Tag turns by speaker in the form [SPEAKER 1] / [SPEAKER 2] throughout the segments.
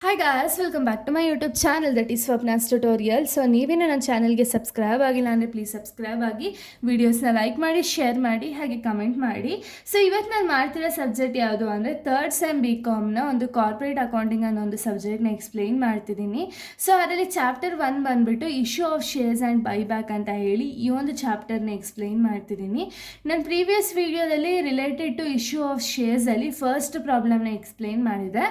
[SPEAKER 1] Hi guys, welcome back to my YouTube channel that is Swapna's tutorial. So ನೀವೇನು ನನ್ನ ಚಾನಲ್ಗೆ subscribe ಆಗಿಲ್ಲ ಅಂದರೆ ಪ್ಲೀಸ್ ಸಬ್ಸ್ಕ್ರೈಬ್ ಆಗಿ, ವೀಡಿಯೋಸ್ನ ಲೈಕ್ ಮಾಡಿ, ಶೇರ್ ಮಾಡಿ, ಹಾಗೆ ಕಮೆಂಟ್ ಮಾಡಿ. ಸೊ ಇವತ್ತು ನಾನು ಮಾಡ್ತಿರೋ ಸಬ್ಜೆಕ್ಟ್ ಯಾವುದು ಅಂದರೆ ಥರ್ಡ್ ಸೆಮ್ BComನ ಒಂದು ಕಾರ್ಪೊರೇಟ್ ಅಕೌಂಟಿಂಗ್ ಅನ್ನೋ ಒಂದು ಸಬ್ಜೆಕ್ಟ್ನ ಎಕ್ಸ್ಪ್ಲೈನ್ ಮಾಡ್ತಿದ್ದೀನಿ. ಸೊ ಅದರಲ್ಲಿ ಚಾಪ್ಟರ್ 1 ಬಂದುಬಿಟ್ಟು issue of shares and buyback ಅಂತ ಹೇಳಿ ಈ ಒಂದು ಚಾಪ್ಟರ್ನ ಎಕ್ಸ್ಪ್ಲೈನ್ ಮಾಡ್ತಿದ್ದೀನಿ. ನಾನು ಪ್ರೀವಿಯಸ್ ವೀಡಿಯೋದಲ್ಲಿ ರಿಲೇಟೆಡ್ ಟು ಇಶ್ಯೂ ಆಫ್ ಶೇರ್ಸಲ್ಲಿ ಫಸ್ಟ್ ಪ್ರಾಬ್ಲಮ್ನ ಎಕ್ಸ್ಪ್ಲೈನ್ ಮಾಡಿದೆ.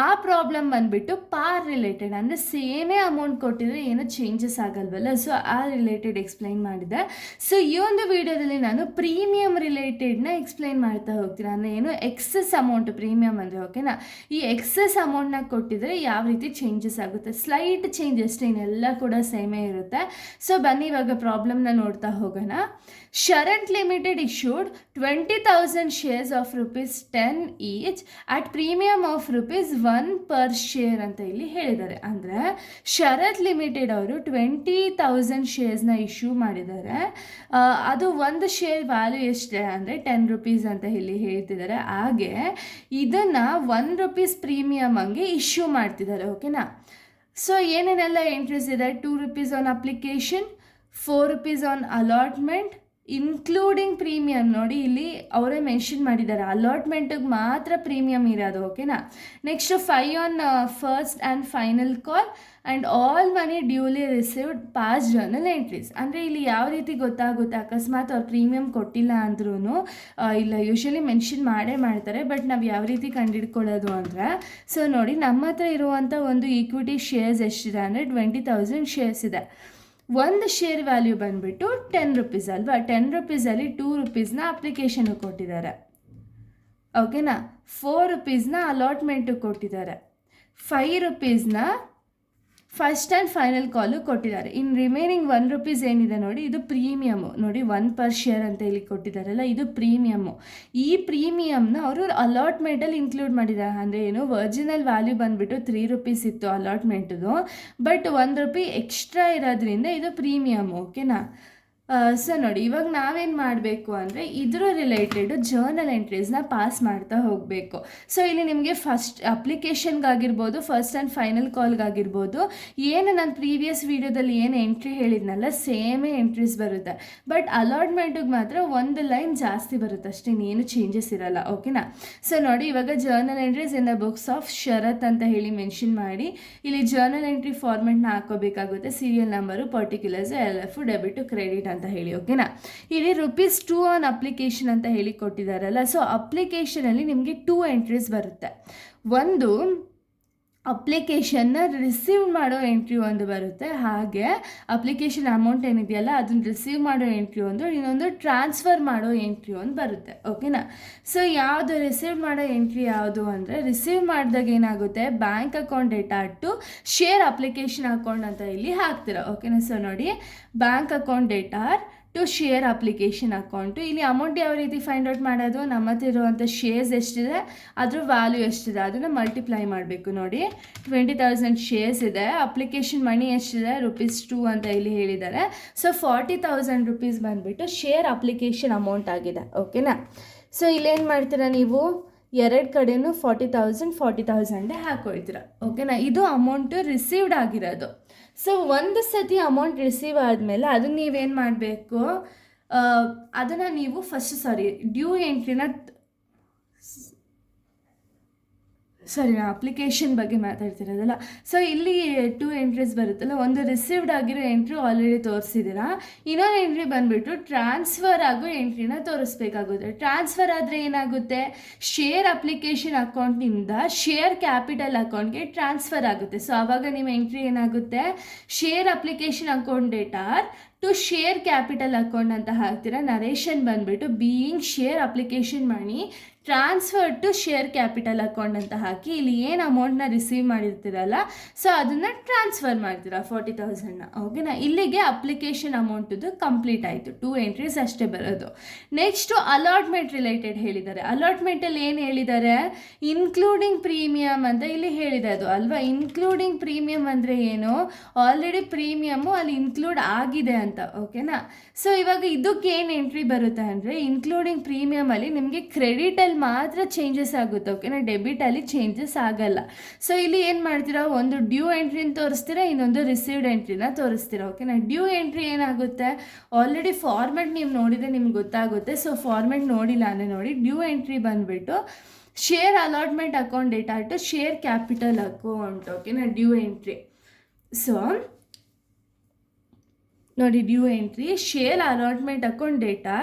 [SPEAKER 1] ಆ ಪ್ರಾಬ್ಲಮ್ ಬಂದುಬಿಟ್ಟು ಪಾರ್ ರಿಲೇಟೆಡ್, ಅಂದರೆ ಸೇಮೇ ಅಮೌಂಟ್ ಕೊಟ್ಟಿದ್ರೆ ಏನೂ ಚೇಂಜಸ್ ಆಗಲ್ವಲ್ಲ, ಸೊ ಆ ರಿಲೇಟೆಡ್ ಎಕ್ಸ್ಪ್ಲೈನ್ ಮಾಡಿದೆ. ಸೊ ಈ ಒಂದು ವಿಡಿಯೋದಲ್ಲಿ ನಾನು ಪ್ರೀಮಿಯಮ್ ರಿಲೇಟೆಡ್ನ ಎಕ್ಸ್ಪ್ಲೈನ್ ಮಾಡ್ತಾ ಹೋಗ್ತೀನಿ. ಅಂದರೆ ಏನು ಎಕ್ಸಸ್ ಅಮೌಂಟ್ ಪ್ರೀಮಿಯಮ್ ಅಂದರೆ, ಓಕೆನಾ, ಈ ಎಕ್ಸಸ್ ಅಮೌಂಟ್ನ ಕೊಟ್ಟಿದ್ರೆ ಯಾವ ರೀತಿ ಚೇಂಜಸ್ ಆಗುತ್ತೆ, ಸ್ಲೈಟ್ ಚೇಂಜಸ್, ಇನ್ನೆಲ್ಲ ಕೂಡ ಸೇಮೇ ಇರುತ್ತೆ. ಸೊ ಬನ್ನಿ ಇವಾಗ ಪ್ರಾಬ್ಲಮ್ನ ನೋಡ್ತಾ ಹೋಗೋಣ. Sharan limited issued 20,000 shares of ₹10 each at premium of ₹1 per share ಅಂತ ಇಲ್ಲಿ ಹೇಳಿದ್ದಾರೆ. ಅಂದರೆ ಶರತ್ ಲಿಮಿಟೆಡ್ ಅವರು 20,000 ಶೇರ್ಸ್ನ ಇಶ್ಯೂ ಮಾಡಿದ್ದಾರೆ. ಅದು ಒಂದು ಶೇರ್ ವ್ಯಾಲ್ಯೂ ಎಷ್ಟೇ ಅಂದರೆ ₹10 ಅಂತ ಇಲ್ಲಿ ಹೇಳ್ತಿದ್ದಾರೆ. ಹಾಗೆ ಇದನ್ನು ₹1 ಪ್ರೀಮಿಯಮ್ ಹಂಗೆ ಇಶ್ಯೂ ಮಾಡ್ತಿದ್ದಾರೆ, ಓಕೆನಾ. ಸೊ ಏನೇನೆಲ್ಲ ಎಂಟ್ರೀಸ್ ಇದೆ: ₹2 on application, ₹4 on allotment, including premium. ನೋಡಿ ಇಲ್ಲಿ ಅವರೇ ಮೆನ್ಷನ್ ಮಾಡಿದ್ದಾರೆ, ಅಲಾಟ್ಮೆಂಟಿಗೆ ಮಾತ್ರ ಪ್ರೀಮಿಯಮ್ ಇರೋದು, ಓಕೆನಾ. Next 5 on first and final call and all money duly received pass journal entries. ಅಂದರೆ ಇಲ್ಲಿ ಯಾವ ರೀತಿ ಗೊತ್ತಾಗುತ್ತೆ, ಅಕಸ್ಮಾತ್ ಅವ್ರು ಪ್ರೀಮಿಯಮ್ ಕೊಟ್ಟಿಲ್ಲ ಅಂದ್ರೂ ಇಲ್ಲ, ಯೂಶ್ವಲಿ ಮೆನ್ಷನ್ ಮಾಡೇ ಮಾಡ್ತಾರೆ, ಬಟ್ ನಾವು ಯಾವ ರೀತಿ ಕಂಡುಹಿಡ್ಕೊಳ್ಳೋದು ಅಂದರೆ, ಸೊ ನೋಡಿ ನಮ್ಮ ಹತ್ರ ಇರುವಂಥ ಒಂದು ಈಕ್ವಿಟಿ ಶೇರ್ಸ್ ಎಷ್ಟಿದೆ ಅಂದರೆ 20,000 ಶೇರ್ಸ್ ಇದೆ. ಒಂದು ಶೇರ್ ವ್ಯಾಲ್ಯೂ ಬಂದುಬಿಟ್ಟು ₹10 ಅಲ್ವಾ. ₹10ಅಲ್ಲಿ ₹2ನ ಅಪ್ಲಿಕೇಶನ್ಗೆ ಕೊಟ್ಟಿದ್ದಾರೆ, ಓಕೆನಾ. ₹4ನ ಅಲಾಟ್ಮೆಂಟಿಗೆ ಕೊಟ್ಟಿದ್ದಾರೆ, ₹5ನ ಫಸ್ಟ್ ಆ್ಯಂಡ್ ಫೈನಲ್ ಕಾಲು ಕೊಟ್ಟಿದ್ದಾರೆ. ಇನ್ನು ರಿಮೈನಿಂಗ್ ₹1 ಏನಿದೆ ನೋಡಿ, ಇದು ಪ್ರೀಮಿಯಮ್ಮು. ನೋಡಿ 1 per share ಅಂತ ಇಲ್ಲಿ ಕೊಟ್ಟಿದ್ದಾರಲ್ಲ, ಇದು ಪ್ರೀಮಿಯಮ್ಮು. ಈ ಪ್ರೀಮಿಯಮ್ನ ಅವರು ಅಲಾಟ್ಮೆಂಟಲ್ಲಿ ಇನ್ಕ್ಲೂಡ್ ಮಾಡಿದ್ದಾರೆ. ಅಂದರೆ ಏನು, ಒರಿಜಿನಲ್ ವ್ಯಾಲ್ಯೂ ಬಂದುಬಿಟ್ಟು ₹3 ಇತ್ತು ಅಲಾಟ್ಮೆಂಟ್ದು, ಬಟ್ ₹1 ಎಕ್ಸ್ಟ್ರಾ ಇರೋದ್ರಿಂದ ಇದು ಪ್ರೀಮಿಯಮ್ಮು, ಓಕೆನಾ. ಸೊ ನೋಡಿ ಇವಾಗ ನಾವೇನು ಮಾಡಬೇಕು ಅಂದರೆ ಇದ್ರ ರಿಲೇಟೆಡ್ ಜರ್ನಲ್ ಎಂಟ್ರೀಸ್ನ ಪಾಸ್ ಮಾಡ್ತಾ ಹೋಗಬೇಕು. ಸೊ ಇಲ್ಲಿ ನಿಮಗೆ ಫಸ್ಟ್ ಅಪ್ಲಿಕೇಶನ್ಗಾಗಿರ್ಬೋದು, ಫಸ್ಟ್ ಆ್ಯಂಡ್ ಫೈನಲ್ ಕಾಲ್ಗಾಗಿರ್ಬೋದು, ಏನು ನಾನು ಪ್ರೀವಿಯಸ್ ವೀಡಿಯೋದಲ್ಲಿ ಏನು ಎಂಟ್ರಿ ಹೇಳಿದ್ನಲ್ಲ ಸೇಮೇ ಎಂಟ್ರೀಸ್ ಬರುತ್ತೆ. ಬಟ್ ಅಲಾಟ್ಮೆಂಟಿಗೆ ಮಾತ್ರ ಒಂದು ಲೈನ್ ಜಾಸ್ತಿ ಬರುತ್ತೆ ಅಷ್ಟೇ, ಇನ್ನೇನು ಚೇಂಜಸ್ ಇರಲ್ಲ, ಓಕೆನಾ. ಸೊ ನೋಡಿ ಇವಾಗ journal entries in the books of Sharath ಅಂತ ಹೇಳಿ ಮೆನ್ಷನ್ ಮಾಡಿ ಇಲ್ಲಿ ಜರ್ನಲ್ ಎಂಟ್ರಿ ಫಾರ್ಮೆಟ್ನ ಹಾಕೋಬೇಕಾಗುತ್ತೆ. Serial number, particulars, LF, debit, credit ಅಂತ ಹೇಳಿ, ಓಕೆನಾ. ಇಲ್ಲಿ ₹2 ಆನ್ ಅಪ್ಲಿಕೇಶನ್ ಅಂತ ಹೇಳಿ ಕೊಟ್ಟಿದ್ದಾರಲ್ಲ, ಸೊ ಅಪ್ಲಿಕೇಶನಲ್ಲಿ ನಿಮಗೆ 2 ಎಂಟ್ರೀಸ್ ಬರುತ್ತೆ. ಒಂದು ಅಪ್ಲಿಕೇಶನ್ನ ರಿಸೀವ್ ಮಾಡೋ ಎಂಟ್ರಿ ಒಂದು ಬರುತ್ತೆ, ಹಾಗೆ ಅಪ್ಲಿಕೇಶನ್ ಅಮೌಂಟ್ ಏನಿದೆಯಲ್ಲ ಅದನ್ನು ರಿಸೀವ್ ಮಾಡೋ ಎಂಟ್ರಿ ಒಂದು, ಇನ್ನೊಂದು ಟ್ರಾನ್ಸ್ಫರ್ ಮಾಡೋ ಎಂಟ್ರಿ ಒಂದು ಬರುತ್ತೆ, ಓಕೆನಾ. ಸೊ ಯಾವುದು ರಿಸೀವ್ ಮಾಡೋ ಎಂಟ್ರಿ ಯಾವುದು ಅಂದರೆ, ರಿಸೀವ್ ಮಾಡಿದಾಗ ಏನಾಗುತ್ತೆ, bank account data to share application account ಅಂತ ಇಲ್ಲಿ ಹಾಕ್ತೀರಾ, ಓಕೆನಾ. ಸೊ ನೋಡಿ bank account data to share application account. ಇಲ್ಲಿ ಅಮೌಂಟ್ ಯಾವ ರೀತಿ ಫೈಂಡ್ ಔಟ್ ಮಾಡೋದು, ನಮ್ಮ ಹತ್ರ ಇರುವಂಥ ಶೇರ್ಸ್ ಎಷ್ಟಿದೆ ಅದ್ರ ವ್ಯಾಲ್ಯೂ ಎಷ್ಟಿದೆ ಅದನ್ನು ಮಲ್ಟಿಪ್ಲೈ ಮಾಡಬೇಕು. ನೋಡಿ 20,000 ಶೇರ್ಸ್ ಇದೆ, ಅಪ್ಲಿಕೇಶನ್ ಮನಿ ಎಷ್ಟಿದೆ ₹2 ಅಂತ ಇಲ್ಲಿ ಹೇಳಿದ್ದಾರೆ. ಸೊ ₹40,000 ಬಂದುಬಿಟ್ಟು ಶೇರ್ ಅಪ್ಲಿಕೇಶನ್ ಅಮೌಂಟ್ ಆಗಿದೆ, ಓಕೆನಾ. ಸೊ ಇಲ್ಲೇನು ಮಾಡ್ತೀರಾ ನೀವು, ಎರಡು ಕಡೆಯೂ 40,000 ಹಾಕೊಳ್ತೀರ, ಓಕೆನಾ. ಇದು ಅಮೌಂಟು ರಿಸೀವ್ಡ್ ಆಗಿರೋದು. ಸೊ ಒಂದು ಸತಿ ಅಮೌಂಟ್ ರಿಸೀವ್ ಆದಮೇಲೆ ಅದನ್ನು ನೀವೇನು ಮಾಡಬೇಕು, ಅದನ್ನು ನೀವು ಡ್ಯೂ ಎಂಟ್ರಿನ ನಾನು ಅಪ್ಲಿಕೇಶನ್ ಬಗ್ಗೆ ಮಾತಾಡ್ತಿರೋದಲ್ಲ. ಸೊ ಇಲ್ಲಿ 2 ಎಂಟ್ರೀಸ್ ಬರುತ್ತಲ್ಲ, ಒಂದು ರಿಸೀವ್ಡ್ ಆಗಿರೋ ಎಂಟ್ರಿ ಆಲ್ರೆಡಿ ತೋರಿಸಿದ್ದೀರಾ, ಇನ್ನೊಂದು ಎಂಟ್ರಿ ಬಂದುಬಿಟ್ಟು ಟ್ರಾನ್ಸ್ಫರ್ ಆಗೋ ಎಂಟ್ರಿನ ತೋರಿಸ್ಬೇಕಾಗುತ್ತೆ. ಟ್ರಾನ್ಸ್ಫರ್ ಆದರೆ ಏನಾಗುತ್ತೆ, ಶೇರ್ ಅಪ್ಲಿಕೇಶನ್ ಅಕೌಂಟ್ನಿಂದ ಶೇರ್ ಕ್ಯಾಪಿಟಲ್ ಅಕೌಂಟ್ಗೆ ಟ್ರಾನ್ಸ್ಫರ್ ಆಗುತ್ತೆ. ಸೊ ಆವಾಗ ನಿಮ್ಮ ಎಂಟ್ರಿ ಏನಾಗುತ್ತೆ, share application account data to share capital account ಅಂತ ಹಾಕ್ತೀರಾ. ನರೇಷನ್ ಬಂದುಬಿಟ್ಟು being share application money transfer to share capital account ಅಂತ ಹಾಕಿ ಇಲ್ಲಿ ಏನು ಅಮೌಂಟ್ನ ರಿಸೀವ್ ಮಾಡಿರ್ತೀರಲ್ಲ, ಸೊ ಅದನ್ನು ಟ್ರಾನ್ಸ್ಫರ್ ಮಾಡ್ತೀರಾ 40,000ನ, ಓಕೆನಾ. ಇಲ್ಲಿಗೆ ಅಪ್ಲಿಕೇಶನ್ ಅಮೌಂಟದು ಕಂಪ್ಲೀಟ್ ಆಯಿತು. 2 ಎಂಟ್ರೀಸ್ ಅಷ್ಟೇ ಬರೋದು. ನೆಕ್ಸ್ಟು ಅಲಾಟ್ಮೆಂಟ್ ರಿಲೇಟೆಡ್ ಹೇಳಿದ್ದಾರೆ. ಅಲಾಟ್ಮೆಂಟಲ್ಲಿ ಏನು ಹೇಳಿದ್ದಾರೆ, ಇನ್ಕ್ಲೂಡಿಂಗ್ ಪ್ರೀಮಿಯಮ್ ಅಂತ ಇಲ್ಲಿ ಹೇಳಿದೆ ಅಲ್ವಾ. ಇನ್ಕ್ಲೂಡಿಂಗ್ ಪ್ರೀಮಿಯಮ್ ಅಂದರೆ ಏನು, ಆಲ್ರೆಡಿ ಪ್ರೀಮಿಯಮ್ಮು ಅಲ್ಲಿ ಇನ್ಕ್ಲೂಡ್ ಆಗಿದೆ ಅಂತ, ಓಕೆನಾ. ಸೊ ಇವಾಗ ಇದಕ್ಕೆ ಏನು ಎಂಟ್ರಿ ಬರುತ್ತೆ ಅಂದರೆ ಇನ್ಕ್ಲೂಡಿಂಗ್ ಪ್ರೀಮಿಯಮಲ್ಲಿ ನಿಮಗೆ ಕ್ರೆಡಿಟಲ್ಲಿ ಮಾತ್ರ ಚೇಂಜಸ್ ಆಗುತ್ತೆ, ಓಕೆನಾ, ಡೆಬಿಟಲ್ಲಿ ಚೇಂಜಸ್ ಆಗಲ್ಲ. ಸೊ ಇಲ್ಲಿ ಏನು ಮಾಡ್ತೀರಾ, ಒಂದು ಡ್ಯೂ ಎಂಟ್ರಿನ ತೋರಿಸ್ತೀರಾ, ಇನ್ನೊಂದು ರಿಸೀವ್ಡ್ ಎಂಟ್ರಿನ ತೋರಿಸ್ತೀರಾ, ಓಕೆನಾ. ಡ್ಯೂ ಎಂಟ್ರಿ ಏನಾಗುತ್ತೆ, ಆಲ್ರೆಡಿ ಫಾರ್ಮೆಟ್ ನೀವು ನೋಡಿದರೆ ನಿಮ್ಗೆ ಗೊತ್ತಾಗುತ್ತೆ. ಸೊ ಫಾರ್ಮೆಟ್ ನೋಡಿಲ್ಲ ಅಂದರೆ ನೋಡಿ, ಡ್ಯೂ ಎಂಟ್ರಿ ಬಂದುಬಿಟ್ಟು share allotment account data to share capital account, ಓಕೆನಾ, ಡ್ಯೂ ಎಂಟ್ರಿ. ಸೊ ನೋಡಿ, due entry share allotment account data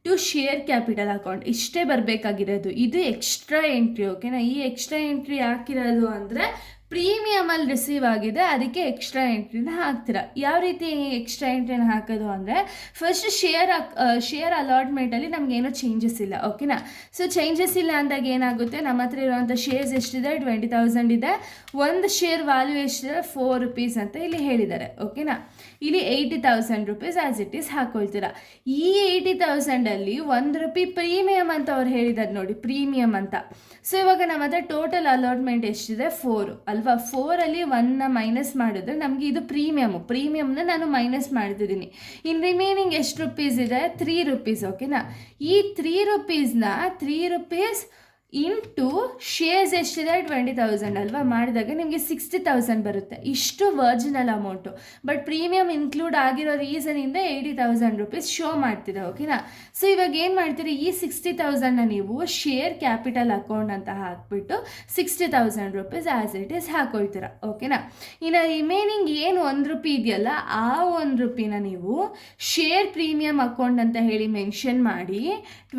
[SPEAKER 1] to share capital account, ಇಷ್ಟೇ ಬರಬೇಕಾಗಿರೋದು. ಇದು ಎಕ್ಸ್ಟ್ರಾ ಎಂಟ್ರಿ, ಓಕೆನಾ. ಈ ಎಕ್ಸ್ಟ್ರಾ ಎಂಟ್ರಿ ಹಾಕಿರೋದು ಅಂದರೆ ಪ್ರೀಮಿಯಮಲ್ಲಿ ರಿಸೀವ್ ಆಗಿದೆ, ಅದಕ್ಕೆ ಎಕ್ಸ್ಟ್ರಾ ಎಂಟ್ರಿನ ಹಾಕ್ತೀರಾ. ಯಾವ ರೀತಿ ಎಕ್ಸ್ಟ್ರಾ ಎಂಟ್ರಿನ ಹಾಕೋದು ಅಂದರೆ ಫಸ್ಟ್ ಶೇರ್ ಅಲಾಟ್ಮೆಂಟಲ್ಲಿ ನಮಗೇನೋ ಚೇಂಜಸ್ ಇಲ್ಲ, ಓಕೆನಾ. ಸೊ ಚೇಂಜಸ್ ಇಲ್ಲ ಅಂದಾಗ ಏನಾಗುತ್ತೆ, ನಮ್ಮ ಹತ್ರ ಇರುವಂಥ ಶೇರ್ಸ್ ಎಷ್ಟಿದೆ, 20,000 ಇದೆ. ಒಂದು ಶೇರ್ ವ್ಯಾಲ್ಯೂ ಎಷ್ಟಿದೆ, 4 rupees ಅಂತ ಇಲ್ಲಿ ಹೇಳಿದ್ದಾರೆ, ಓಕೆನಾ. ಇಲ್ಲಿ 80,000 rupees ಆ್ಯಸ್ ಇಟ್ ಈಸ್ ಹಾಕ್ಕೊಳ್ತೀರಾ. ಈ 80,000ಅಲ್ಲಿ 1 ರೂಪಿ ಪ್ರೀಮಿಯಮ್ ಅಂತ ಅವ್ರು ಹೇಳಿದ್ದಾರೆ ನೋಡಿ, ಪ್ರೀಮಿಯಮ್ ಅಂತ. ಸೊ ಇವಾಗ ನಮ್ಮ ಹತ್ರ ಟೋಟಲ್ ಅಲಾಟ್ಮೆಂಟ್ ಎಷ್ಟಿದೆ, 4 ಅಲ್ವಾ. 4ಅಲ್ಲಿ 1ನ ಮೈನಸ್ ಮಾಡಿದ್ರೆ ನಮಗೆ ಇದು ಪ್ರೀಮಿಯಮ್ನ ನಾನು ಮೈನಸ್ ಮಾಡ್ತಿದ್ದೀನಿ. ಇನ್ನು ರಿಮೈನಿಂಗ್ ಎಷ್ಟು ರುಪೀಸ್ ಇದೆ, 3 rupees, ಓಕೆನಾ. ಈ 3 rupeesನ 3 rupees ಇಂಟು ಶೇರ್ಸ್ ಎಷ್ಟಿದೆ, 20,000 ಅಲ್ವಾ, ಮಾಡಿದಾಗ ನಿಮಗೆ 60,000 ಬರುತ್ತೆ. ಇಷ್ಟು original amount. But premium include ಆಗಿರೋ ರೀಸನಿಂದ 80,000 rupees ಶೋ ಮಾಡ್ತಿದೆ, ಓಕೆನಾ. ಸೊ ಇವಾಗ ಏನು ಮಾಡ್ತೀರಿ, ಈ 60,000ನ ನೀವು ಶೇರ್ ಕ್ಯಾಪಿಟಲ್ ಅಕೌಂಟ್ ಅಂತ ಹಾಕ್ಬಿಟ್ಟು 60,000 rupees ಆ್ಯಸ್ ಇಟ್ ಈಸ್ ಹಾಕೊಳ್ತೀರಾ, ಓಕೆನಾ. ಇನ್ನು ರಿಮೈನಿಂಗ್ ಏನು 1 ರೂಪಿ ಇದೆಯಲ್ಲ, ಆ 1 ರೂಪಿನ ನೀವು ಶೇರ್ ಪ್ರೀಮಿಯಮ್ ಅಕೌಂಟ್ ಅಂತ ಹೇಳಿ ಮೆನ್ಷನ್ ಮಾಡಿ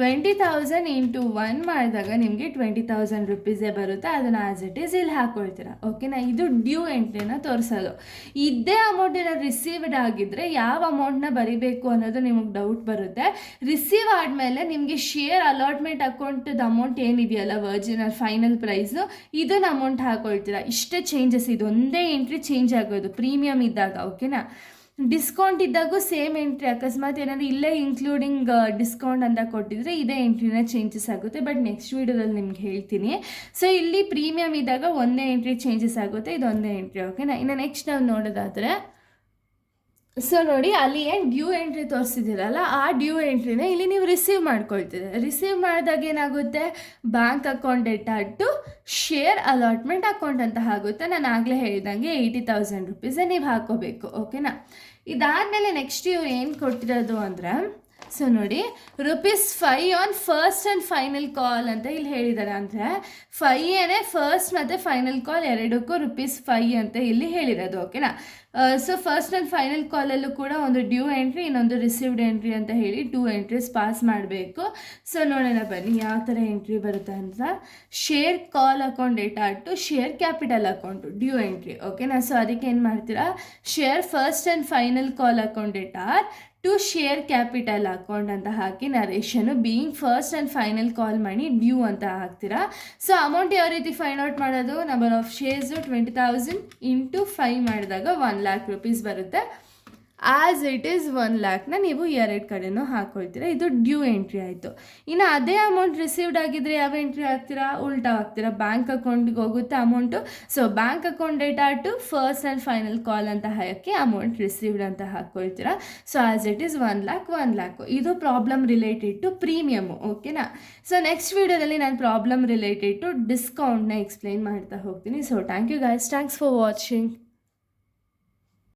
[SPEAKER 1] 20,000 ಇಂಟು 1 ಮಾಡಿದಾಗ ನಿಮಗೆ 20,000 rupees ಬರುತ್ತೆ. ಅದನ್ನು ಆ್ಯಸ್ ಇಟ್ ಈಸ್ ಇಲ್ಲಿ ಹಾಕೊಳ್ತೀರಾ, ಓಕೆನಾ. ಇದು ಡ್ಯೂ ಎಂಟ್ರಿನ ತೋರಿಸೋದು. ಇದೇ ಅಮೌಂಟಿನ ರಿಸೀವ್ಡ್ ಆಗಿದ್ದರೆ ಯಾವ ಅಮೌಂಟ್ನ ಬರಿಬೇಕು ಅನ್ನೋದು ನಿಮಗೆ ಡೌಟ್ ಬರುತ್ತೆ. ರಿಸೀವ್ ಆದಮೇಲೆ ನಿಮಗೆ ಶೇರ್ ಅಲಾಟ್ಮೆಂಟ್ ಅಕೌಂಟದ ಅಮೌಂಟ್ ಏನಿದೆಯಲ್ಲ, ವರ್ಜಿನಲ್ ಫೈನಲ್ ಪ್ರೈಸು, ಇದನ್ನ ಅಮೌಂಟ್ ಹಾಕೊಳ್ತೀರಾ. ಇಷ್ಟೇ ಚೇಂಜಸ್, ಇದೊಂದೇ ಎಂಟ್ರಿ ಚೇಂಜ್ ಆಗೋದು ಪ್ರೀಮಿಯಮ್ ಇದ್ದಾಗ, ಓಕೆನಾ. ಡಿಸ್ಕೌಂಟ್ ಇದ್ದಾಗೂ ಸೇಮ್ ಎಂಟ್ರಿ, ಅಕಸ್ಮಾತ್ ಏನಾದರೂ ಇಲ್ಲೇ ಇನ್ಕ್ಲೂಡಿಂಗ್ ಡಿಸ್ಕೌಂಟ್ ಅಂತ ಕೊಟ್ಟಿದ್ರೆ ಇದೇ ಎಂಟ್ರಿನ ಚೇಂಜಸ್ ಆಗುತ್ತೆ. ಬಟ್ ನೆಕ್ಸ್ಟ್ ವೀಡಿಯೋದಲ್ಲಿ ನಿಮ್ಗೆ ಹೇಳ್ತೀನಿ. ಸೊ ಇಲ್ಲಿ ಪ್ರೀಮಿಯಮ್ ಇದ್ದಾಗ ಒಂದೇ ಎಂಟ್ರಿ ಚೇಂಜಸ್ ಆಗುತ್ತೆ, ಇದೊಂದೇ ಎಂಟ್ರಿ, ಓಕೆನಾ. ಇನ್ನು ನೆಕ್ಸ್ಟ್ ನಾವು ನೋಡೋದಾದರೆ, ಸೊ ನೋಡಿ, ಅಲ್ಲಿ ಏನು ಡ್ಯೂ ಎಂಟ್ರಿ ತೋರಿಸಿದ್ದೀರಲ್ಲ, ಆ ಡ್ಯೂ ಎಂಟ್ರಿನ ಇಲ್ಲಿ ನೀವು ರಿಸೀವ್ ಮಾಡ್ಕೊಳ್ತೀರಿ. ರಿಸೀವ್ ಮಾಡಿದಾಗ ಏನಾಗುತ್ತೆ, bank account data to share allotment account ಅಂತ ಆಗುತ್ತೆ. ನಾನು ಆಗಲೇ ಹೇಳಿದಂಗೆ 80,000 rupees ನೀವು ಹಾಕೋಬೇಕು, ಓಕೆನಾ. ಇದಾದಮೇಲೆ ನೆಕ್ಸ್ಟ್ ಇವ್ರು ಏನು ಕೊಟ್ಟಿರೋದು ಅಂದರೆ, ಸೊ ನೋಡಿ, ₹5 on first and final call ಅಂತ ಇಲ್ಲಿ ಹೇಳಿದ್ದಾರೆ. ಅಂದರೆ 5 ಫಸ್ಟ್ ಮತ್ತು ಫೈನಲ್ ಕಾಲ್ ಎರಡಕ್ಕೂ ₹5 ಅಂತ ಇಲ್ಲಿ ಹೇಳಿರೋದು, ಓಕೆನಾ. ಸೊ ಫಸ್ಟ್ ಆ್ಯಂಡ್ ಫೈನಲ್ ಕಾಲಲ್ಲೂ ಕೂಡ ಒಂದು ಡ್ಯೂ ಎಂಟ್ರಿ, ಇನ್ನೊಂದು ರಿಸೀವ್ಡ್ ಎಂಟ್ರಿ ಅಂತ ಹೇಳಿ 2 ಎಂಟ್ರೀಸ್ ಪಾಸ್ ಮಾಡಬೇಕು. ಸೊ ನೋಡೋಣ ಬನ್ನಿ ಯಾವ ಥರ ಎಂಟ್ರಿ ಬರುತ್ತೆ ಅಂತ. Share call account data to share capital account due entry, ಓಕೆನಾ. ಸೊ ಅದಕ್ಕೆ ಏನು ಮಾಡ್ತೀರಾ, share first and final call account data to share capital account ಅಂತ ಹಾಕಿ narration being first and final call ಮಾಡಿ ಡ್ಯೂ ಅಂತ ಹಾಕ್ತೀರಾ. ಸೊ ಅಮೌಂಟ್ ಯಾವ ರೀತಿ ಫೈಂಡ್ ಔಟ್ ಮಾಡೋದು, ನಂಬರ್ ಆಫ್ ಶೇರ್ಸು 20,000 ಇಂಟು 5 ಮಾಡಿದಾಗ 1 lakh rupees ಬರುತ್ತೆ. ಆ್ಯಸ್ ಇಟ್ ಈಸ್ 1 lakhನ ನೀವು ಎರಡು ಕಡೆನೂ ಹಾಕ್ಕೊಳ್ತೀರಾ. ಇದು ಡ್ಯೂ ಎಂಟ್ರಿ ಆಯಿತು. ಇನ್ನು ಅದೇ ಅಮೌಂಟ್ ರಿಸೀವ್ಡ್ ಆಗಿದ್ದರೆ ಯಾವ ಎಂಟ್ರಿ ಹಾಕ್ತೀರಾ, ಉಲ್ಟಾ ಹಾಕ್ತೀರಾ, ಬ್ಯಾಂಕ್ ಅಕೌಂಟ್ಗೆ ಹೋಗುತ್ತೆ amount. So bank account data to first and final call ಅಂತ ಹಾಕಿ ಅಮೌಂಟ್ ರಿಸೀವ್ಡ್ ಅಂತ ಹಾಕ್ಕೊಳ್ತೀರಾ. So as it is 1 lakh. ಇದು ಪ್ರಾಬ್ಲಮ್ ರಿಲೇಟೆಡ್ ಟು ಪ್ರೀಮಿಯಮು, ಓಕೆನಾ. ಸೊ ನೆಕ್ಸ್ಟ್ ವೀಡಿಯೋದಲ್ಲಿ ನಾನು ಪ್ರಾಬ್ಲಮ್ ರಿಲೇಟೆಡ್ ಟು ಡಿಸ್ಕೌಂಟ್ನ ಎಕ್ಸ್ಪ್ಲೈನ್ ಮಾಡ್ತಾ ಹೋಗ್ತೀನಿ. So thank you guys, thanks for watching.